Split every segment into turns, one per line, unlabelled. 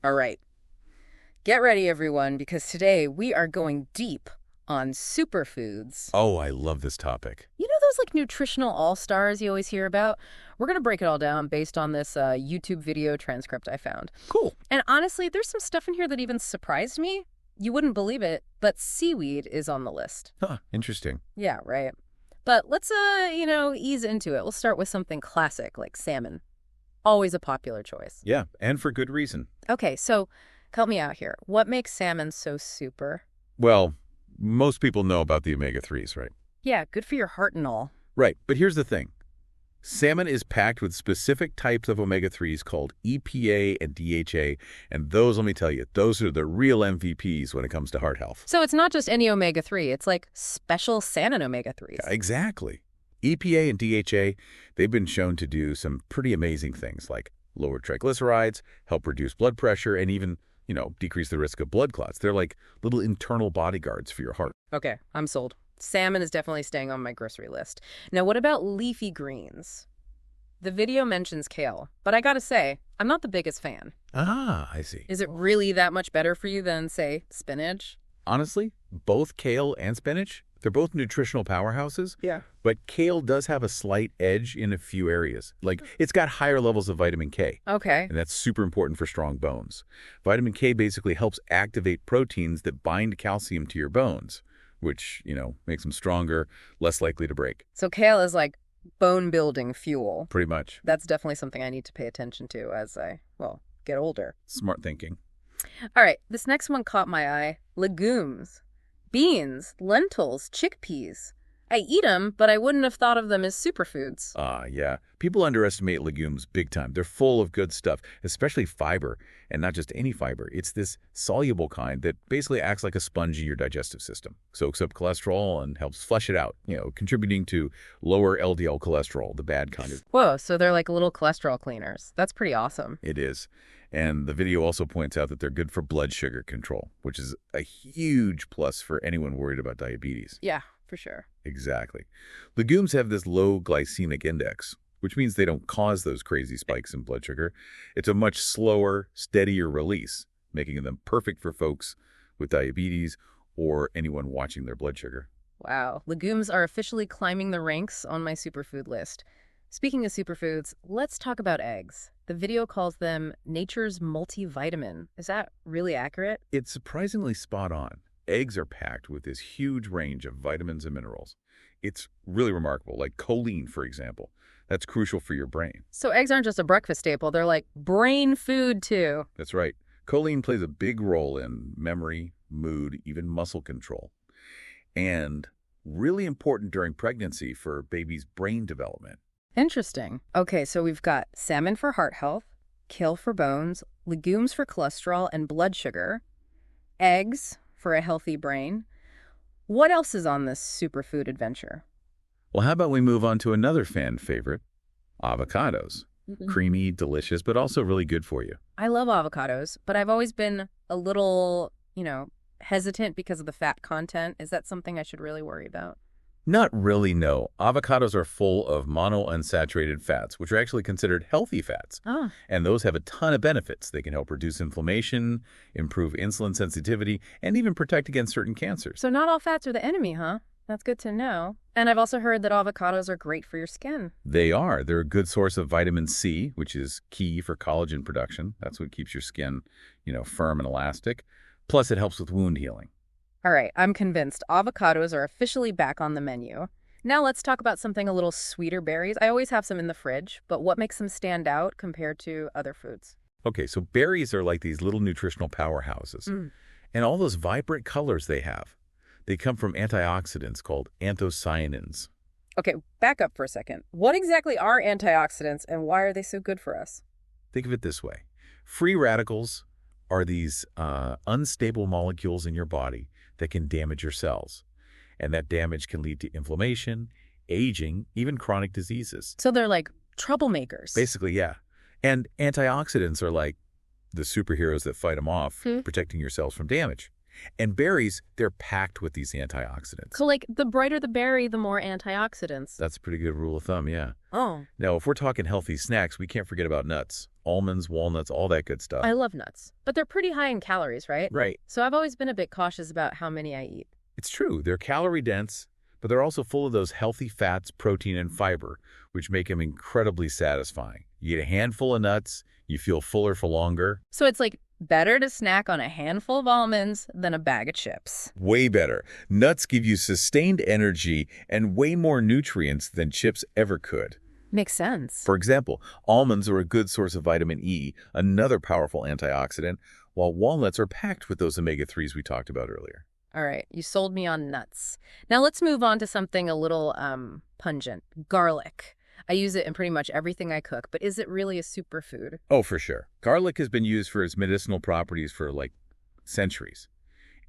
All right, get ready, everyone, because today we are going deep on superfoods.
Oh, I love this topic.
You know those like nutritional all-stars you always hear about? We're going to break it all down based on this YouTube video transcript I found.
Cool.
And honestly, there's some stuff in here that even surprised me. You wouldn't believe it, but seaweed is on the list.
Huh, interesting.
Yeah, right. But let's, ease into it. We'll start with something classic like salmon. Always a popular choice.
Yeah, and for good reason.
Okay, so help me out here. What makes salmon so super?
Well, most people know about the omega-3s, right?
Yeah, good for your heart and all.
Right, but here's the thing. Salmon is packed with specific types of omega-3s called EPA and DHA, and those, let me tell you, those are the real MVPs when it comes to heart health.
So it's not just any omega-3, it's like special salmon omega-3s.
Exactly. EPA and DHA, they've been shown to do some pretty amazing things like lower triglycerides, help reduce blood pressure, and even, decrease the risk of blood clots. They're like little internal bodyguards for your heart.
Okay, I'm sold. Salmon is definitely staying on my grocery list. Now, what about leafy greens? The video mentions kale, but I gotta say, I'm not the biggest fan.
Ah, I see.
Is it really that much better for you than, say, spinach?
Honestly, both kale and spinach, they're both nutritional powerhouses.
Yeah.
But kale does have a slight edge in a few areas. Like, it's got higher levels of vitamin K.
Okay.
And that's super important for strong bones. Vitamin K basically helps activate proteins that bind calcium to your bones, which, makes them stronger, less likely to break.
So kale is like bone-building fuel.
Pretty much.
That's definitely something I need to pay attention to as I, get older.
Smart thinking.
All right, this next one caught my eye. Legumes. Beans, lentils, chickpeas. I eat them, but I wouldn't have thought of them as superfoods.
Yeah. People underestimate legumes big time. They're full of good stuff, especially fiber, and not just any fiber. It's this soluble kind that basically acts like a sponge in your digestive system, soaks up cholesterol and helps flush it out, contributing to lower LDL cholesterol, the bad kind of.
Whoa, so they're like little cholesterol cleaners. That's pretty awesome.
It is. And the video also points out that they're good for blood sugar control, which is a huge plus for anyone worried about diabetes.
Yeah, for sure.
Exactly. Legumes have this low glycemic index, which means they don't cause those crazy spikes in blood sugar. It's a much slower, steadier release, making them perfect for folks with diabetes or anyone watching their blood sugar.
Wow, legumes are officially climbing the ranks on my superfood list. Speaking of superfoods, let's talk about eggs. The video calls them nature's multivitamin. Is that really accurate?
It's surprisingly spot on. Eggs are packed with this huge range of vitamins and minerals. It's really remarkable, like choline, for example. That's crucial for your brain.
So eggs aren't just a breakfast staple, they're like brain food too.
That's right. Choline plays a big role in memory, mood, even muscle control. And really important during pregnancy for baby's brain development.
Interesting. Okay, so we've got salmon for heart health, kale for bones, legumes for cholesterol and blood sugar, eggs for a healthy brain. What else is on this superfood adventure?
Well, how about we move on to another fan favorite, avocados. Creamy, delicious, but also really good for you.
I love avocados, but I've always been a little, hesitant because of the fat content. Is that something I should really worry about?
Not really, no. Avocados are full of monounsaturated fats, which are actually considered healthy fats.
Ah.
And those have a ton of benefits. They can help reduce inflammation, improve insulin sensitivity, and even protect against certain cancers.
So not all fats are the enemy, huh? That's good to know. And I've also heard that avocados are great for your skin.
They are. They're a good source of vitamin C, which is key for collagen production. That's what keeps your skin, firm and elastic. Plus, it helps with wound healing.
All right, I'm convinced. Avocados are officially back on the menu. Now let's talk about something a little sweeter, berries. I always have some in the fridge, but what makes them stand out compared to other foods?
Okay, so berries are like these little nutritional powerhouses. And all those vibrant colors they have, they come from antioxidants called anthocyanins.
Okay, back up for a second. What exactly are antioxidants and why are they so good for us?
Think of it this way. Free radicals are these unstable molecules in your body that can damage your cells. And that damage can lead to inflammation, aging, even chronic diseases.
So they're like troublemakers.
Basically, yeah. And antioxidants are like the superheroes that fight them off, protecting your cells from damage. And berries, they're packed with these antioxidants.
So, like, the brighter the berry, the more antioxidants.
That's a pretty good rule of thumb, yeah.
Oh.
Now, if we're talking healthy snacks, we can't forget about nuts. Almonds, walnuts, all that good stuff.
I love nuts, but they're pretty high in calories, right?
Right.
So I've always been a bit cautious about how many I eat.
It's true. They're calorie dense, but they're also full of those healthy fats, protein, and fiber, which make them incredibly satisfying. You eat a handful of nuts, you feel fuller for longer.
So it's like better to snack on a handful of almonds than a bag of chips.
Way better. Nuts give you sustained energy and way more nutrients than chips ever could.
Makes sense.
For example, almonds are a good source of vitamin E, another powerful antioxidant, while walnuts are packed with those omega-3s we talked about earlier.
All right, you sold me on nuts. Now let's move on to something a little pungent. Garlic. I use it in pretty much everything I cook, but is it really a superfood?
Oh, for sure. Garlic has been used for its medicinal properties for, centuries.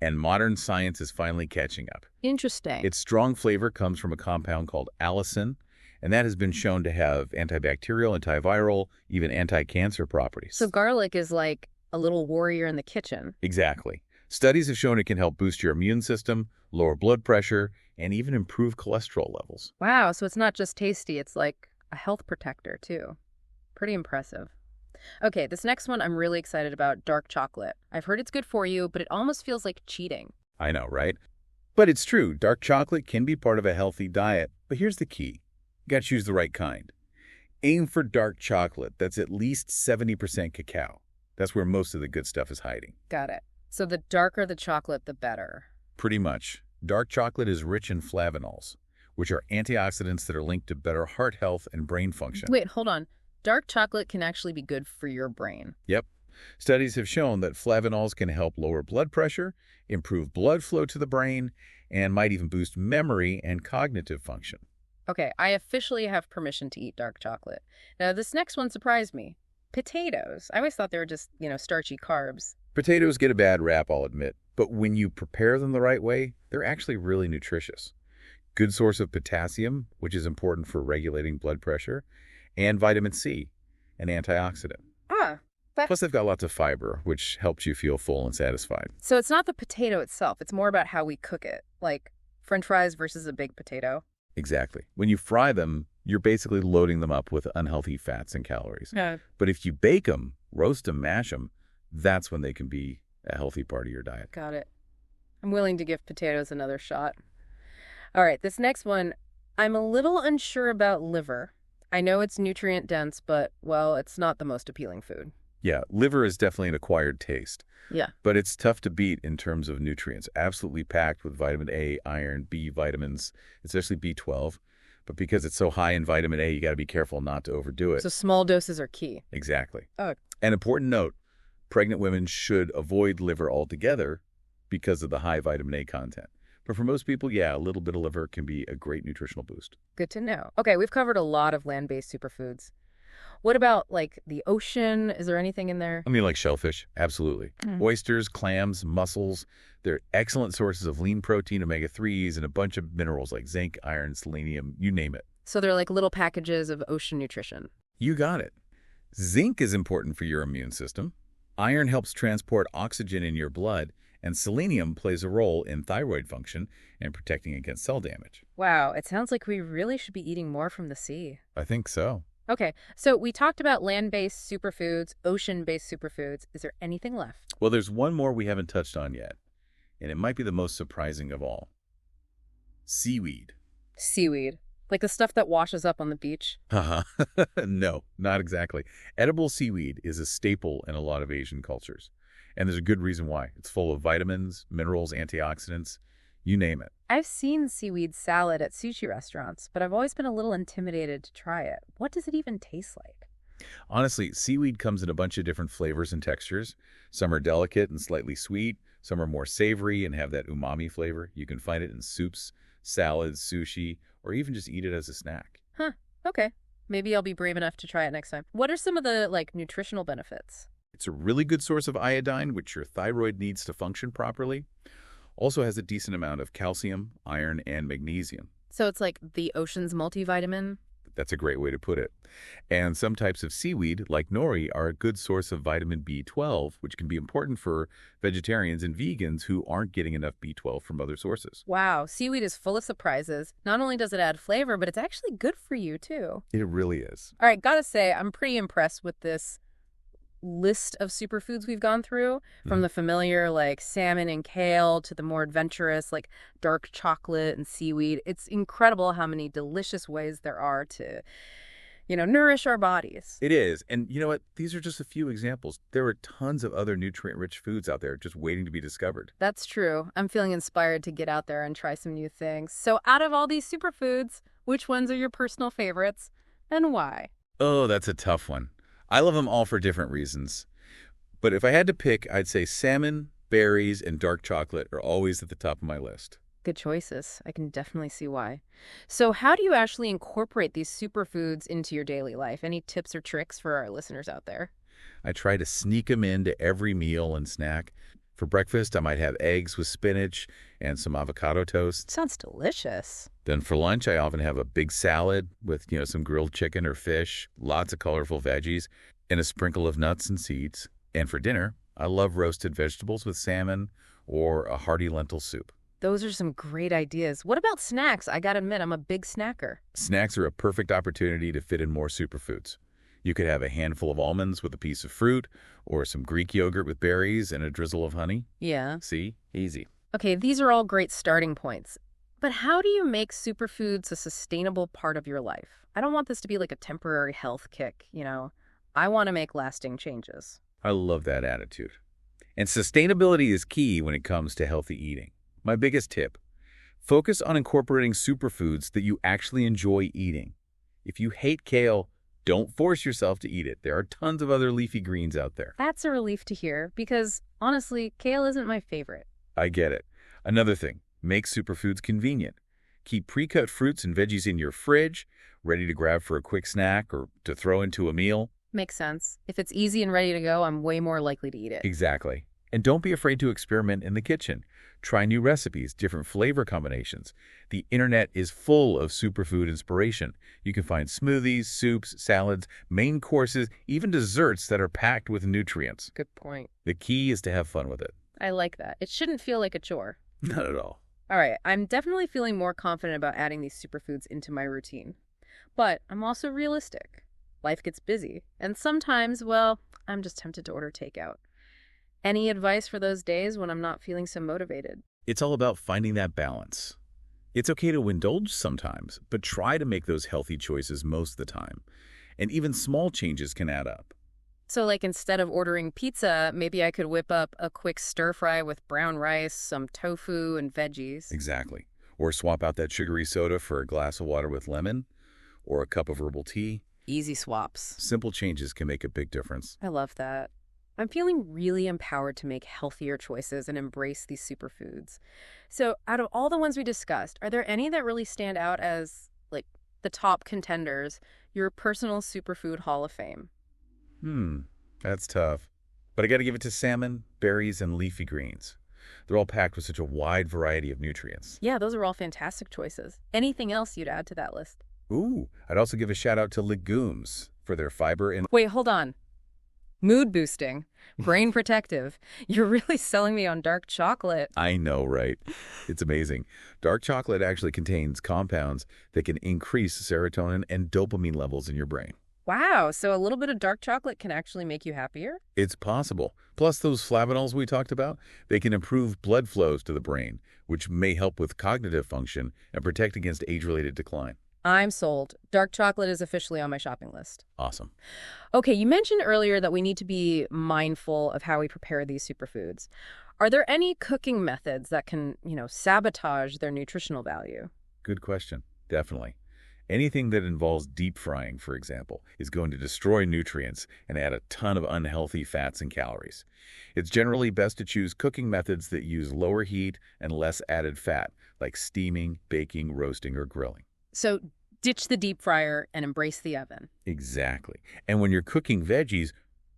And modern science is finally catching up.
Interesting.
Its strong flavor comes from a compound called allicin, and that has been shown to have antibacterial, antiviral, even anti-cancer properties.
So garlic is like a little warrior in the kitchen.
Exactly. Studies have shown it can help boost your immune system, lower blood pressure, and even improve cholesterol levels.
Wow, so it's not just tasty, it's like a health protector too. Pretty impressive. Okay, this next one I'm really excited about, dark chocolate. I've heard it's good for you, but it almost feels like cheating.
I know, right? But it's true, dark chocolate can be part of a healthy diet. But here's the key. You gotta choose the right kind. Aim for dark chocolate that's at least 70% cacao. That's where most of the good stuff is hiding.
Got it. So the darker the chocolate, the better.
Pretty much. Dark chocolate is rich in flavonols, which are antioxidants that are linked to better heart health and brain function.
Wait, hold on. Dark chocolate can actually be good for your brain.
Yep. Studies have shown that flavonols can help lower blood pressure, improve blood flow to the brain, and might even boost memory and cognitive function.
Okay, I officially have permission to eat dark chocolate. Now, this next one surprised me. Potatoes. I always thought they were just, starchy carbs.
Potatoes get a bad rap, I'll admit, but when you prepare them the right way, they're actually really nutritious. Good source of potassium, which is important for regulating blood pressure, and vitamin C, an antioxidant. Plus, they've got lots of fiber, which helps you feel full and satisfied.
So it's not the potato itself. It's more about how we cook it, like French fries versus a baked potato.
Exactly. When you fry them, you're basically loading them up with unhealthy fats and calories.
Yeah.
But if you bake them, roast them, mash them, that's when they can be a healthy part of your diet.
Got it. I'm willing to give potatoes another shot. All right, this next one, I'm a little unsure about liver. I know it's nutrient dense, but, well, it's not the most appealing food.
Yeah, liver is definitely an acquired taste.
Yeah.
But it's tough to beat in terms of nutrients. Absolutely packed with vitamin A, iron, B vitamins, especially B12. But because it's so high in vitamin A, you got to be careful not to overdo it.
So small doses are key.
Exactly.
Oh.
An important note, pregnant women should avoid liver altogether because of the high vitamin A content. But for most people, yeah, a little bit of liver can be a great nutritional boost.
Good to know. Okay, we've covered a lot of land-based superfoods. What about, the ocean? Is there anything in there?
I mean, like shellfish, absolutely. Oysters, clams, mussels, they're excellent sources of lean protein, omega-3s, and a bunch of minerals like zinc, iron, selenium, you name it.
So they're like little packages of ocean nutrition.
You got it. Zinc is important for your immune system. Iron helps transport oxygen in your blood, and selenium plays a role in thyroid function and protecting against cell damage.
Wow, it sounds like we really should be eating more from the sea.
I think so.
Okay, so we talked about land-based superfoods, ocean-based superfoods. Is there anything left?
Well, there's one more we haven't touched on yet, and it might be the most surprising of all. Seaweed.
Seaweed. Like the stuff that washes up on the beach?
No, not exactly. Edible seaweed is a staple in a lot of Asian cultures, and there's a good reason why. It's full of vitamins, minerals, antioxidants, you name it.
I've seen seaweed salad at sushi restaurants, but I've always been a little intimidated to try it. What does it even taste like?
Honestly, seaweed comes in a bunch of different flavors and textures. Some are delicate and slightly sweet. Some are more savory and have that umami flavor. You can find it in soups, salads, sushi, or even just eat it as a snack.
Huh. Okay. Maybe I'll be brave enough to try it next time. What are some of the, nutritional benefits?
It's a really good source of iodine, which your thyroid needs to function properly. Also has a decent amount of calcium, iron, and magnesium.
So it's like the ocean's multivitamin?
That's a great way to put it. And some types of seaweed, like nori, are a good source of vitamin B12, which can be important for vegetarians and vegans who aren't getting enough B12 from other sources.
Wow, seaweed is full of surprises. Not only does it add flavor, but it's actually good for you, too.
It really is.
All right, gotta say, I'm pretty impressed with this list of superfoods we've gone through, from the familiar like salmon and kale to the more adventurous like dark chocolate and seaweed. It's incredible how many delicious ways there are to, nourish our bodies.
It is. And you know what? These are just a few examples. There are tons of other nutrient-rich foods out there just waiting to be discovered.
That's true. I'm feeling inspired to get out there and try some new things. So out of all these superfoods, which ones are your personal favorites and why?
Oh, that's a tough one. I love them all for different reasons. But if I had to pick, I'd say salmon, berries, and dark chocolate are always at the top of my list.
Good choices. I can definitely see why. So how do you actually incorporate these superfoods into your daily life? Any tips or tricks for our listeners out there?
I try to sneak them into every meal and snack. For breakfast, I might have eggs with spinach and some avocado toast.
Sounds delicious.
Then for lunch, I often have a big salad with, some grilled chicken or fish, lots of colorful veggies, and a sprinkle of nuts and seeds. And for dinner, I love roasted vegetables with salmon or a hearty lentil soup.
Those are some great ideas. What about snacks? I gotta admit, I'm a big snacker.
Snacks are a perfect opportunity to fit in more superfoods. You could have a handful of almonds with a piece of fruit, or some Greek yogurt with berries and a drizzle of honey.
Yeah.
See? Easy.
Okay, these are all great starting points. But how do you make superfoods a sustainable part of your life? I don't want this to be like a temporary health kick, I want to make lasting changes.
I love that attitude. And sustainability is key when it comes to healthy eating. My biggest tip: focus on incorporating superfoods that you actually enjoy eating. If you hate kale, don't force yourself to eat it. There are tons of other leafy greens out there.
That's a relief to hear because, honestly, kale isn't my favorite.
I get it. Another thing, make superfoods convenient. Keep pre-cut fruits and veggies in your fridge, ready to grab for a quick snack or to throw into a meal.
Makes sense. If it's easy and ready to go, I'm way more likely to eat it.
Exactly. And don't be afraid to experiment in the kitchen. Try new recipes, different flavor combinations. The internet is full of superfood inspiration. You can find smoothies, soups, salads, main courses, even desserts that are packed with nutrients.
Good point.
The key is to have fun with it.
I like that. It shouldn't feel like a chore.
Not at all.
All right, I'm definitely feeling more confident about adding these superfoods into my routine. But I'm also realistic. Life gets busy, and sometimes, well, I'm just tempted to order takeout. Any advice for those days when I'm not feeling so motivated?
It's all about finding that balance. It's okay to indulge sometimes, but try to make those healthy choices most of the time. And even small changes can add up.
So like instead of ordering pizza, maybe I could whip up a quick stir fry with brown rice, some tofu, and veggies.
Exactly. Or swap out that sugary soda for a glass of water with lemon or a cup of herbal tea.
Easy swaps.
Simple changes can make a big difference.
I love that. I'm feeling really empowered to make healthier choices and embrace these superfoods. So out of all the ones we discussed, are there any that really stand out as, like, the top contenders, your personal superfood hall of fame?
That's tough. But I got to give it to salmon, berries, and leafy greens. They're all packed with such a wide variety of nutrients.
Yeah, those are all fantastic choices. Anything else you'd add to that list?
Ooh, I'd also give a shout out to legumes for their fiber and...
Wait, hold on. Mood boosting, brain protective. You're really selling me on dark chocolate.
I know, right? It's amazing. Dark chocolate actually contains compounds that can increase serotonin and dopamine levels in your brain.
Wow, so a little bit of dark chocolate can actually make you happier?
It's possible. Plus those flavanols we talked about, they can improve blood flows to the brain, which may help with cognitive function and protect against age-related decline.
I'm sold. Dark chocolate is officially on my shopping list.
Awesome.
Okay, you mentioned earlier that we need to be mindful of how we prepare these superfoods. Are there any cooking methods that can, sabotage their nutritional value?
Good question. Definitely. Anything that involves deep frying, for example, is going to destroy nutrients and add a ton of unhealthy fats and calories. It's generally best to choose cooking methods that use lower heat and less added fat, like steaming, baking, roasting, or grilling.
So ditch the deep fryer and embrace the oven.
Exactly. And when you're cooking veggies,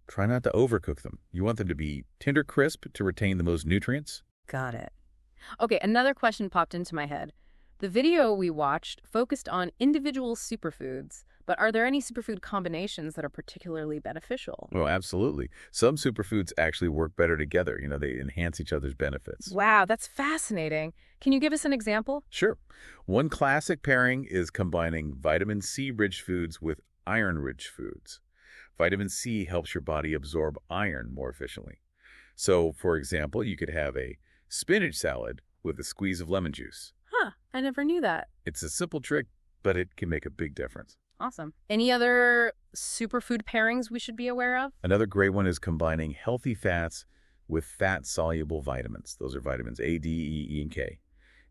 try not to overcook them. You want them to be tender crisp to retain the most nutrients.
Got it. Okay, another question popped into my head. The video we watched focused on individual superfoods But are there any superfood combinations that are particularly beneficial?
Oh, absolutely. Some superfoods actually work better together. They enhance each other's benefits.
Wow, that's fascinating. Can you give us an example?
Sure. One classic pairing is combining vitamin C-rich foods with iron-rich foods. Vitamin C helps your body absorb iron more efficiently. So, for example, you could have a spinach salad with a squeeze of lemon juice.
Huh, I never knew that.
It's a simple trick, but it can make a big difference.
Awesome. Any other superfood pairings we should be aware of?
Another great one is combining healthy fats with fat-soluble vitamins. Those are vitamins A, D, E, and K.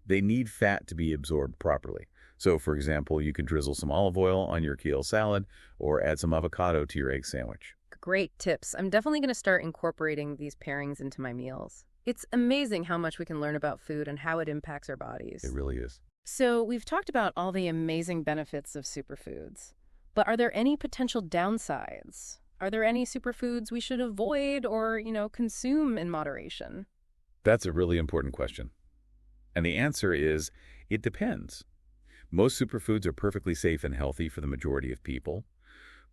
They need fat to be absorbed properly. So, for example, you can drizzle some olive oil on your kale salad or add some avocado to your egg sandwich.
Great tips. I'm definitely going to start incorporating these pairings into my meals. It's amazing how much we can learn about food and how it impacts our bodies.
It really is.
So we've talked about all the amazing benefits of superfoods, but are there any potential downsides? Are there any superfoods we should avoid or, consume in moderation?
That's a really important question. And the answer is, it depends. Most superfoods are perfectly safe and healthy for the majority of people,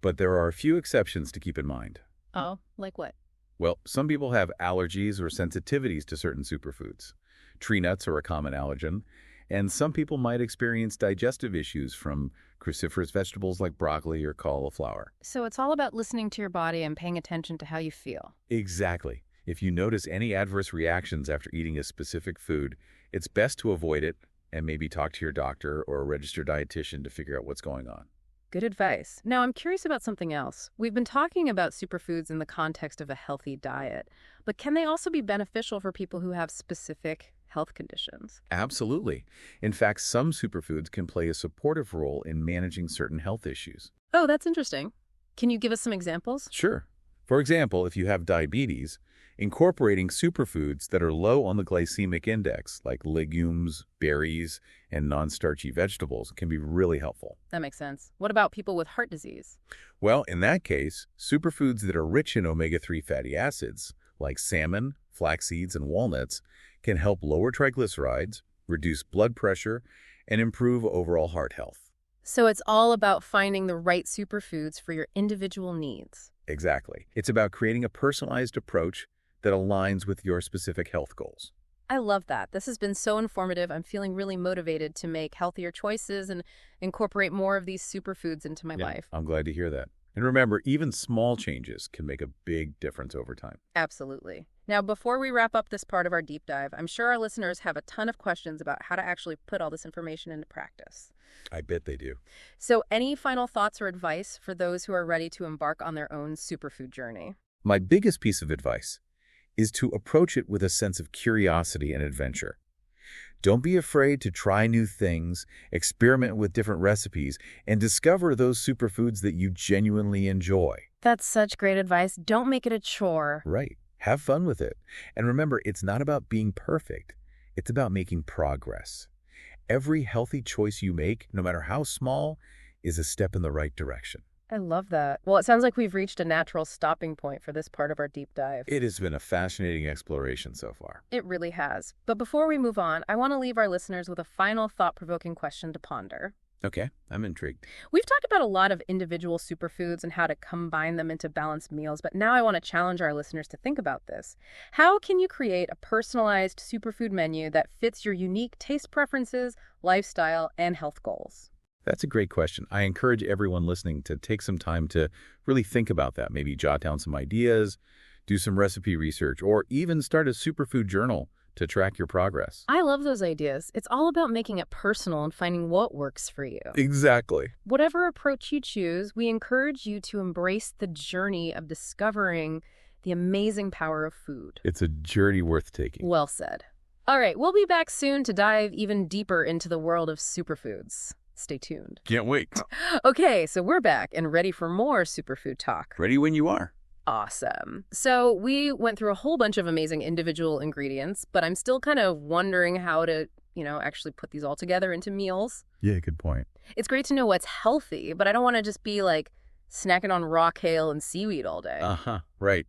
but there are a few exceptions to keep in mind.
Oh, like what?
Well, some people have allergies or sensitivities to certain superfoods. Tree nuts are a common allergen, and some people might experience digestive issues from cruciferous vegetables like broccoli or cauliflower.
So it's all about listening to your body and paying attention to how you feel.
Exactly. If you notice any adverse reactions after eating a specific food, it's best to avoid it and maybe talk to your doctor or a registered dietitian to figure out what's going on.
Good advice. Now, I'm curious about something else. We've been talking about superfoods in the context of a healthy diet, but can they also be beneficial for people who have specific health conditions?
Absolutely. In fact, some superfoods can play a supportive role in managing certain health issues.
Oh, that's interesting. Can you give us some examples?
Sure. For example, if you have diabetes, incorporating superfoods that are low on the glycemic index, like legumes, berries, and non-starchy vegetables, can be really helpful.
That makes sense. What about people with heart disease?
Well, in that case, superfoods that are rich in omega-3 fatty acids, like salmon, flax seeds, and walnuts, can help lower triglycerides, reduce blood pressure, and improve overall heart health.
So it's all about finding the right superfoods for your individual needs.
Exactly. It's about creating a personalized approach that aligns with your specific health goals.
I love that. This has been so informative. I'm feeling really motivated to make healthier choices and incorporate more of these superfoods into my life.
I'm glad to hear that. And remember, even small changes can make a big difference over time.
Absolutely. Now, before we wrap up this part of our deep dive, I'm sure our listeners have a ton of questions about how to actually put all this information into practice.
I bet they do.
So any final thoughts or advice for those who are ready to embark on their own superfood journey?
My biggest piece of advice is to approach it with a sense of curiosity and adventure. Don't be afraid to try new things, experiment with different recipes, and discover those superfoods that you genuinely enjoy.
That's such great advice. Don't make it a chore.
Right. Have fun with it. And remember, it's not about being perfect. It's about making progress. Every healthy choice you make, no matter how small, is a step in the right direction.
I love that. Well, it sounds like we've reached a natural stopping point for this part of our deep dive.
It has been a fascinating exploration so far.
It really has. But before we move on, I want to leave our listeners with a final thought-provoking question to ponder.
Okay, I'm intrigued.
We've talked about a lot of individual superfoods and how to combine them into balanced meals, but now I want to challenge our listeners to think about this. How can you create a personalized superfood menu that fits your unique taste preferences, lifestyle, and health goals?
That's a great question. I encourage everyone listening to take some time to really think about that. Maybe jot down some ideas, do some recipe research, or even start a superfood journal to track your progress.
I love those ideas. It's all about making it personal and finding what works for you.
Exactly.
Whatever approach you choose, we encourage you to embrace the journey of discovering the amazing power of food.
It's a journey worth taking.
Well said. All right, we'll be back soon to dive even deeper into the world of superfoods. Stay tuned.
Can't wait.
Okay, so we're back and ready for more superfood talk.
Ready when you are.
Awesome. So we went through a whole bunch of amazing individual ingredients, but I'm still kind of wondering how to, actually put these all together into meals.
Yeah, good point.
It's great to know what's healthy, but I don't want to just be like snacking on raw kale and seaweed all day.
Right.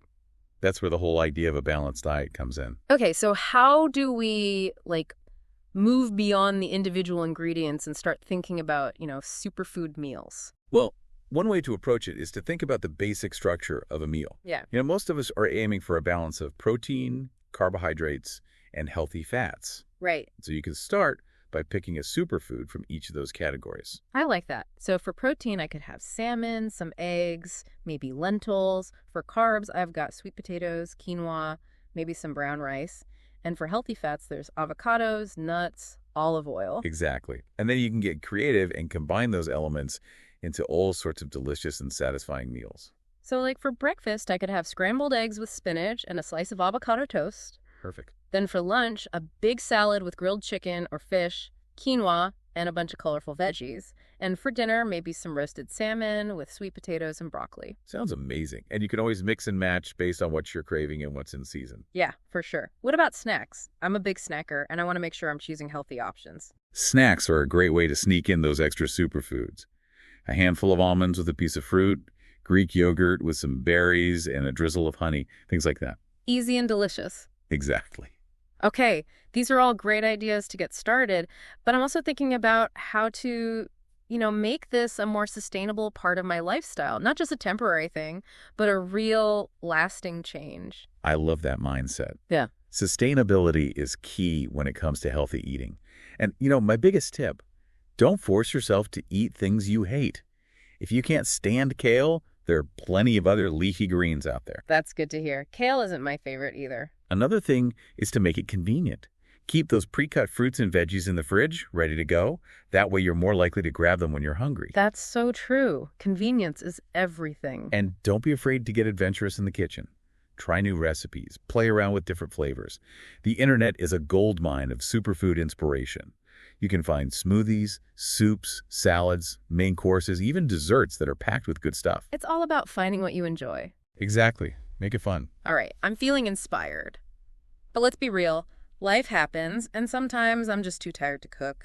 That's where the whole idea of a balanced diet comes in.
Okay, so how do we move beyond the individual ingredients and start thinking about, superfood meals?
Well, One way to approach it is to think about the basic structure of a meal.
Yeah.
Most of us are aiming for a balance of protein, carbohydrates, and healthy fats.
Right.
So you can start by picking a superfood from each of those categories.
I like that. So for protein, I could have salmon, some eggs, maybe lentils. For carbs, I've got sweet potatoes, quinoa, maybe some brown rice. And for healthy fats, there's avocados, nuts, olive oil.
Exactly. And then you can get creative and combine those elements into all sorts of delicious and satisfying meals.
So like for breakfast, I could have scrambled eggs with spinach and a slice of avocado toast.
Perfect.
Then for lunch, a big salad with grilled chicken or fish, quinoa, and a bunch of colorful veggies. And for dinner, maybe some roasted salmon with sweet potatoes and broccoli.
Sounds amazing. And you can always mix and match based on what you're craving and what's in season.
Yeah, for sure. What about snacks? I'm a big snacker, and I want to make sure I'm choosing healthy options.
Snacks are a great way to sneak in those extra superfoods. A handful of almonds with a piece of fruit, Greek yogurt with some berries and a drizzle of honey, things like that.
Easy and delicious.
Exactly.
Okay, these are all great ideas to get started, but I'm also thinking about how to, make this a more sustainable part of my lifestyle. Not just a temporary thing, but a real lasting change.
I love that mindset.
Yeah.
Sustainability is key when it comes to healthy eating. And, my biggest tip, don't force yourself to eat things you hate. If you can't stand kale, there are plenty of other leafy greens out there.
That's good to hear. Kale isn't my favorite either.
Another thing is to make it convenient. Keep those pre-cut fruits and veggies in the fridge, ready to go. That way you're more likely to grab them when you're hungry.
That's so true. Convenience is everything.
And don't be afraid to get adventurous in the kitchen. Try new recipes, play around with different flavors. The internet is a goldmine of superfood inspiration. You can find smoothies, soups, salads, main courses, even desserts that are packed with good stuff.
It's all about finding what you enjoy.
Exactly. Make it fun.
All right, I'm feeling inspired. But let's be real. Life happens, and sometimes I'm just too tired to cook.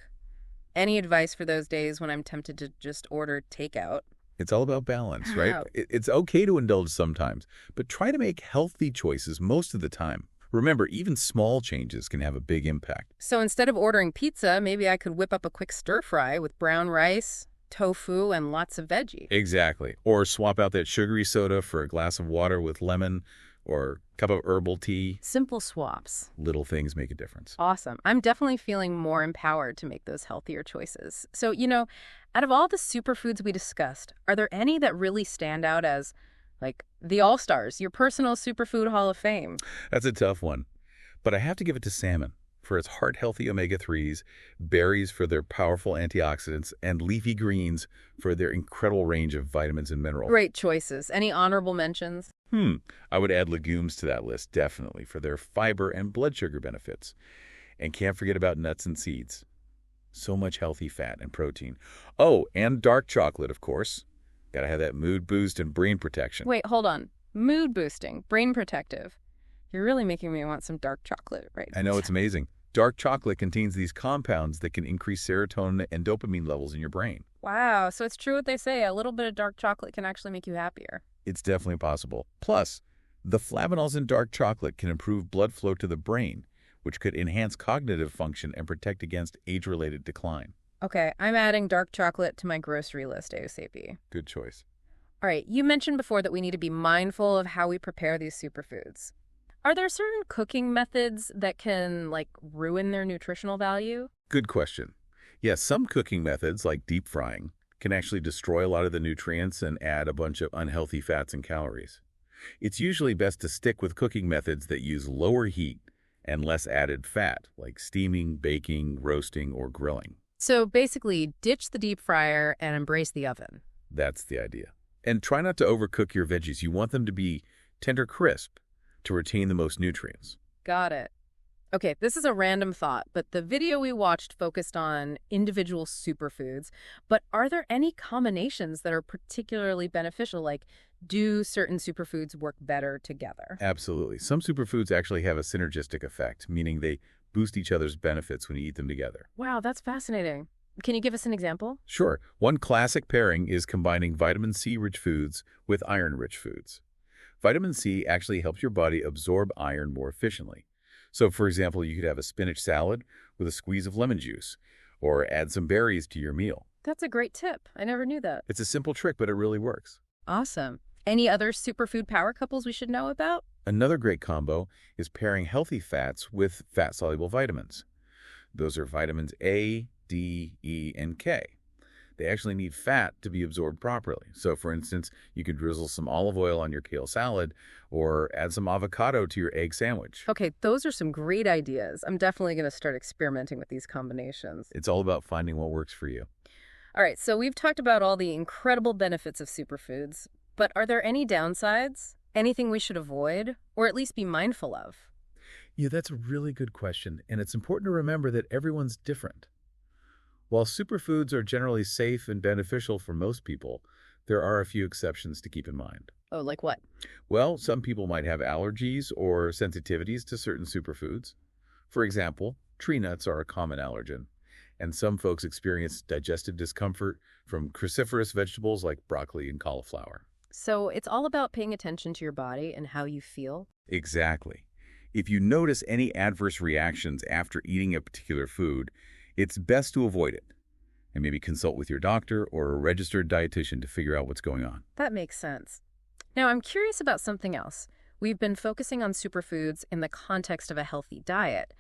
Any advice for those days when I'm tempted to just order takeout?
It's all about balance, right? It's okay to indulge sometimes, but try to make healthy choices most of the time. Remember, even small changes can have a big impact.
So instead of ordering pizza, maybe I could whip up a quick stir-fry with brown rice, tofu, and lots of veggies.
Exactly. Or swap out that sugary soda for a glass of water with lemon or a cup of herbal tea.
Simple swaps.
Little things make a difference.
Awesome. I'm definitely feeling more empowered to make those healthier choices. So, out of all the superfoods we discussed, are there any that really stand out as, like, the all-stars, your personal superfood hall of fame?
That's a tough one. But I have to give it to salmon for its heart-healthy omega-3s, berries for their powerful antioxidants, and leafy greens for their incredible range of vitamins and minerals.
Great choices. Any honorable mentions?
I would add legumes to that list, definitely, for their fiber and blood sugar benefits. And can't forget about nuts and seeds. So much healthy fat and protein. Oh, and dark chocolate, of course. Gotta have that mood boost and brain protection.
Wait, hold on. Mood boosting, brain protective. You're really making me want some dark chocolate right now.
I know, it's amazing. Dark chocolate contains these compounds that can increase serotonin and dopamine levels in your brain.
Wow, so it's true what they say. A little bit of dark chocolate can actually make you happier.
It's definitely possible. Plus, the flavonols in dark chocolate can improve blood flow to the brain, which could enhance cognitive function and protect against age-related decline.
Okay, I'm adding dark chocolate to my grocery list ASAP.
Good choice.
All right, you mentioned before that we need to be mindful of how we prepare these superfoods. Are there certain cooking methods that can, ruin their nutritional value?
Good question. Yes, some cooking methods, like deep frying, can actually destroy a lot of the nutrients and add a bunch of unhealthy fats and calories. It's usually best to stick with cooking methods that use lower heat and less added fat, like steaming, baking, roasting, or grilling.
So basically, ditch the deep fryer and embrace the oven.
That's the idea. And try not to overcook your veggies. You want them to be tender crisp to retain the most nutrients.
Got it. Okay, this is a random thought, but the video we watched focused on individual superfoods. But are there any combinations that are particularly beneficial? Like, do certain superfoods work better together?
Absolutely. Some superfoods actually have a synergistic effect, meaning they boost each other's benefits when you eat them together.
Wow, that's fascinating. Can you give us an example?
Sure. One classic pairing is combining vitamin C-rich foods with iron-rich foods. Vitamin C actually helps your body absorb iron more efficiently. So, for example, you could have a spinach salad with a squeeze of lemon juice, or add some berries to your meal.
That's a great tip. I never knew that.
It's a simple trick, but it really works.
Awesome. Any other superfood power couples we should know about?
Another great combo is pairing healthy fats with fat-soluble vitamins. Those are vitamins A, D, E, and K. They actually need fat to be absorbed properly. So, for instance, you could drizzle some olive oil on your kale salad or add some avocado to your egg sandwich.
Okay, those are some great ideas. I'm definitely going to start experimenting with these combinations.
It's all about finding what works for you.
All right, so we've talked about all the incredible benefits of superfoods, but are there any downsides? Anything we should avoid, or at least be mindful of?
Yeah, that's a really good question, and it's important to remember that everyone's different. While superfoods are generally safe and beneficial for most people, there are a few exceptions to keep in mind.
Oh, like what?
Well, some people might have allergies or sensitivities to certain superfoods. For example, tree nuts are a common allergen, and some folks experience digestive discomfort from cruciferous vegetables like broccoli and cauliflower.
So it's all about paying attention to your body and how you feel?
Exactly. If you notice any adverse reactions after eating a particular food, it's best to avoid it and maybe consult with your doctor or a registered dietitian to figure out what's going on.
That makes sense. Now, I'm curious about something else. We've been focusing on superfoods in the context of a healthy diet,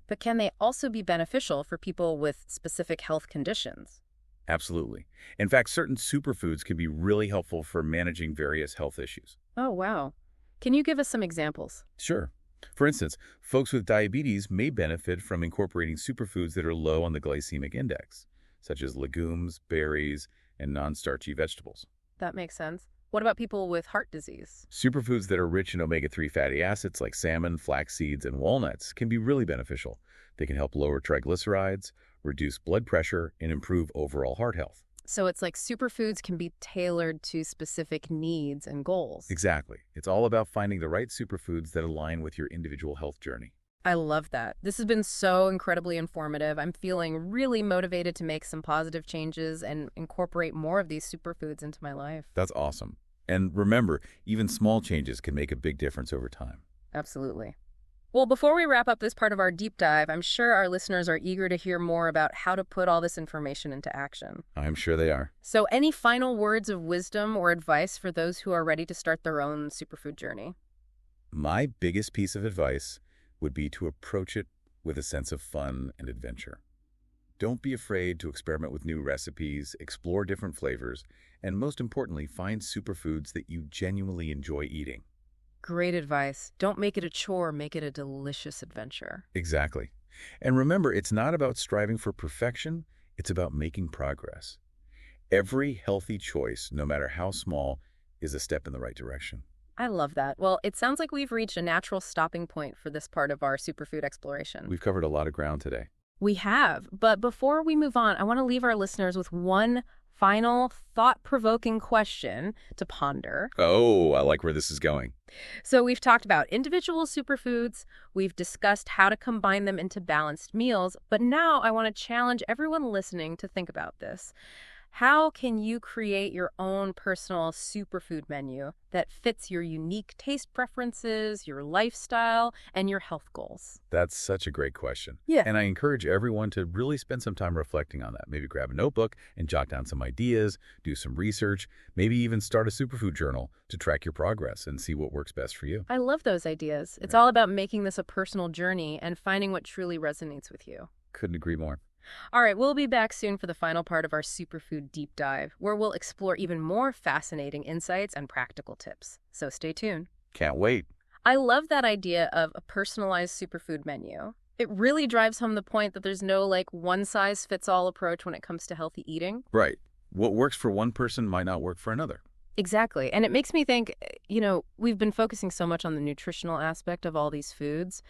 but can they also be beneficial for people with specific health conditions?
Absolutely. In fact, certain superfoods can be really helpful for managing various health issues.
Oh, wow. Can you give us some examples?
Sure. For instance, folks with diabetes may benefit from incorporating superfoods that are low on the glycemic index, such as legumes, berries, and non-starchy vegetables.
That makes sense. What about people with heart disease?
Superfoods that are rich in omega-3 fatty acids like salmon, flax seeds, and walnuts can be really beneficial. They can help lower triglycerides, reduce blood pressure, and improve overall heart health.
So it's like superfoods can be tailored to specific needs and goals.
Exactly. It's all about finding the right superfoods that align with your individual health journey.
I love that. This has been so incredibly informative. I'm feeling really motivated to make some positive changes and incorporate more of these superfoods into my life.
That's awesome. And remember, even small changes can make a big difference over time.
Absolutely. Well, before we wrap up this part of our deep dive, I'm sure our listeners are eager to hear more about how to put all this information into action.
I'm sure they are.
So any final words of wisdom or advice for those who are ready to start their own superfood journey?
My biggest piece of advice would be to approach it with a sense of fun and adventure. Don't be afraid to experiment with new recipes, explore different flavors, and most importantly, find superfoods that you genuinely enjoy eating.
Great advice. Don't make it a chore, make it a delicious adventure.
Exactly. And remember, it's not about striving for perfection, it's about making progress. Every healthy choice, no matter how small, is a step in the right direction.
I love that. Well, it sounds like we've reached a natural stopping point for this part of our superfood exploration.
We've covered a lot of ground today.
We have, but before we move on, I want to leave our listeners with one final thought-provoking question to ponder.
Oh, I like where this is going.
So we've talked about individual superfoods, we've discussed how to combine them into balanced meals, but now I want to challenge everyone listening to think about this. How can you create your own personal superfood menu that fits your unique taste preferences, your lifestyle, and your health goals?
That's such a great question.
Yeah.
And I encourage everyone to really spend some time reflecting on that. Maybe grab a notebook and jot down some ideas, do some research, maybe even start a superfood journal to track your progress and see what works best for you.
I love those ideas. It's all about making this a personal journey and finding what truly resonates with you.
Couldn't agree more.
All right, we'll be back soon for the final part of our superfood deep dive, where we'll explore even more fascinating insights and practical tips. So stay tuned.
Can't wait.
I love that idea of a personalized superfood menu. It really drives home the point that there's no one-size-fits-all approach when it comes to healthy eating.
Right. What works for one person might not work for another.
Exactly. And it makes me think, we've been focusing so much on the nutritional aspect of all these foods,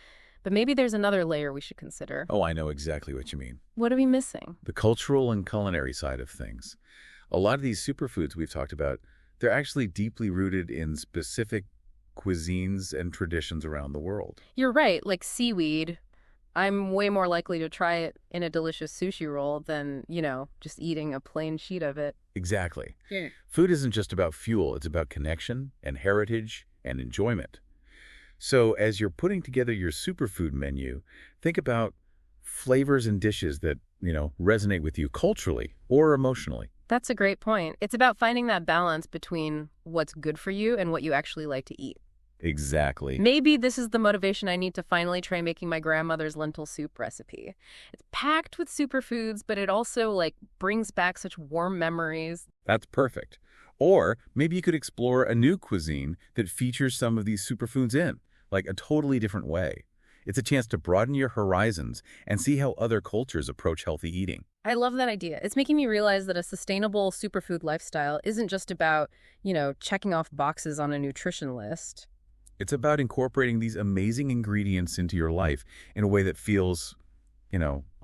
but maybe there's another layer we should consider.
Oh, I know exactly what you mean.
What are we missing?
The cultural and culinary side of things. A lot of these superfoods we've talked about, they're actually deeply rooted in specific cuisines and traditions around the world.
You're right, like seaweed. I'm way more likely to try it in a delicious sushi roll than, just eating a plain sheet of it.
Exactly.
Yeah.
Food isn't just about fuel, it's about connection and heritage and enjoyment. So as you're putting together your superfood menu, think about flavors and dishes that, resonate with you culturally or emotionally.
That's a great point. It's about finding that balance between what's good for you and what you actually like to eat.
Exactly.
Maybe this is the motivation I need to finally try making my grandmother's lentil soup recipe. It's packed with superfoods, but it also, brings back such warm memories.
That's perfect. Or maybe you could explore a new cuisine that features some of these superfoods in, like a totally different way. It's a chance to broaden your horizons and see how other cultures approach healthy eating.
I love that idea. It's making me realize that a sustainable superfood lifestyle isn't just about, checking off boxes on a nutrition list.
It's about incorporating these amazing ingredients into your life in a way that feels,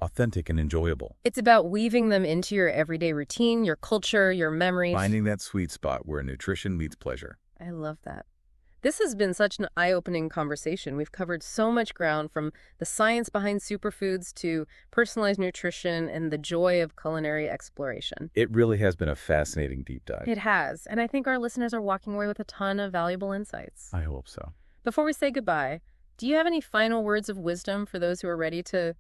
authentic and enjoyable.
It's about weaving them into your everyday routine, your culture, your memories.
Finding that sweet spot where nutrition meets pleasure.
I love that. This has been such an eye-opening conversation. We've covered so much ground, from the science behind superfoods to personalized nutrition and the joy of culinary exploration.
It really has been a fascinating deep dive.
It has, and I think our listeners are walking away with a ton of valuable insights.
I hope so.
Before we say goodbye, do you have any final words of wisdom for those who are ready to,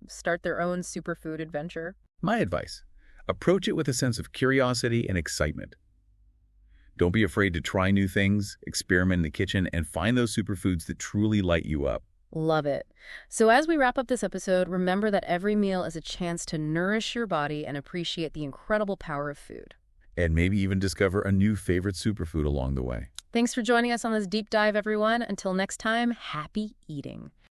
start their own superfood adventure?
My advice: approach it with a sense of curiosity and excitement. Don't be afraid to try new things, experiment in the kitchen, and find those superfoods that truly light you up.
Love it. So as we wrap up this episode, remember that every meal is a chance to nourish your body and appreciate the incredible power of food.
And maybe even discover a new favorite superfood along the way.
Thanks for joining us on this deep dive, everyone. Until next time, happy eating.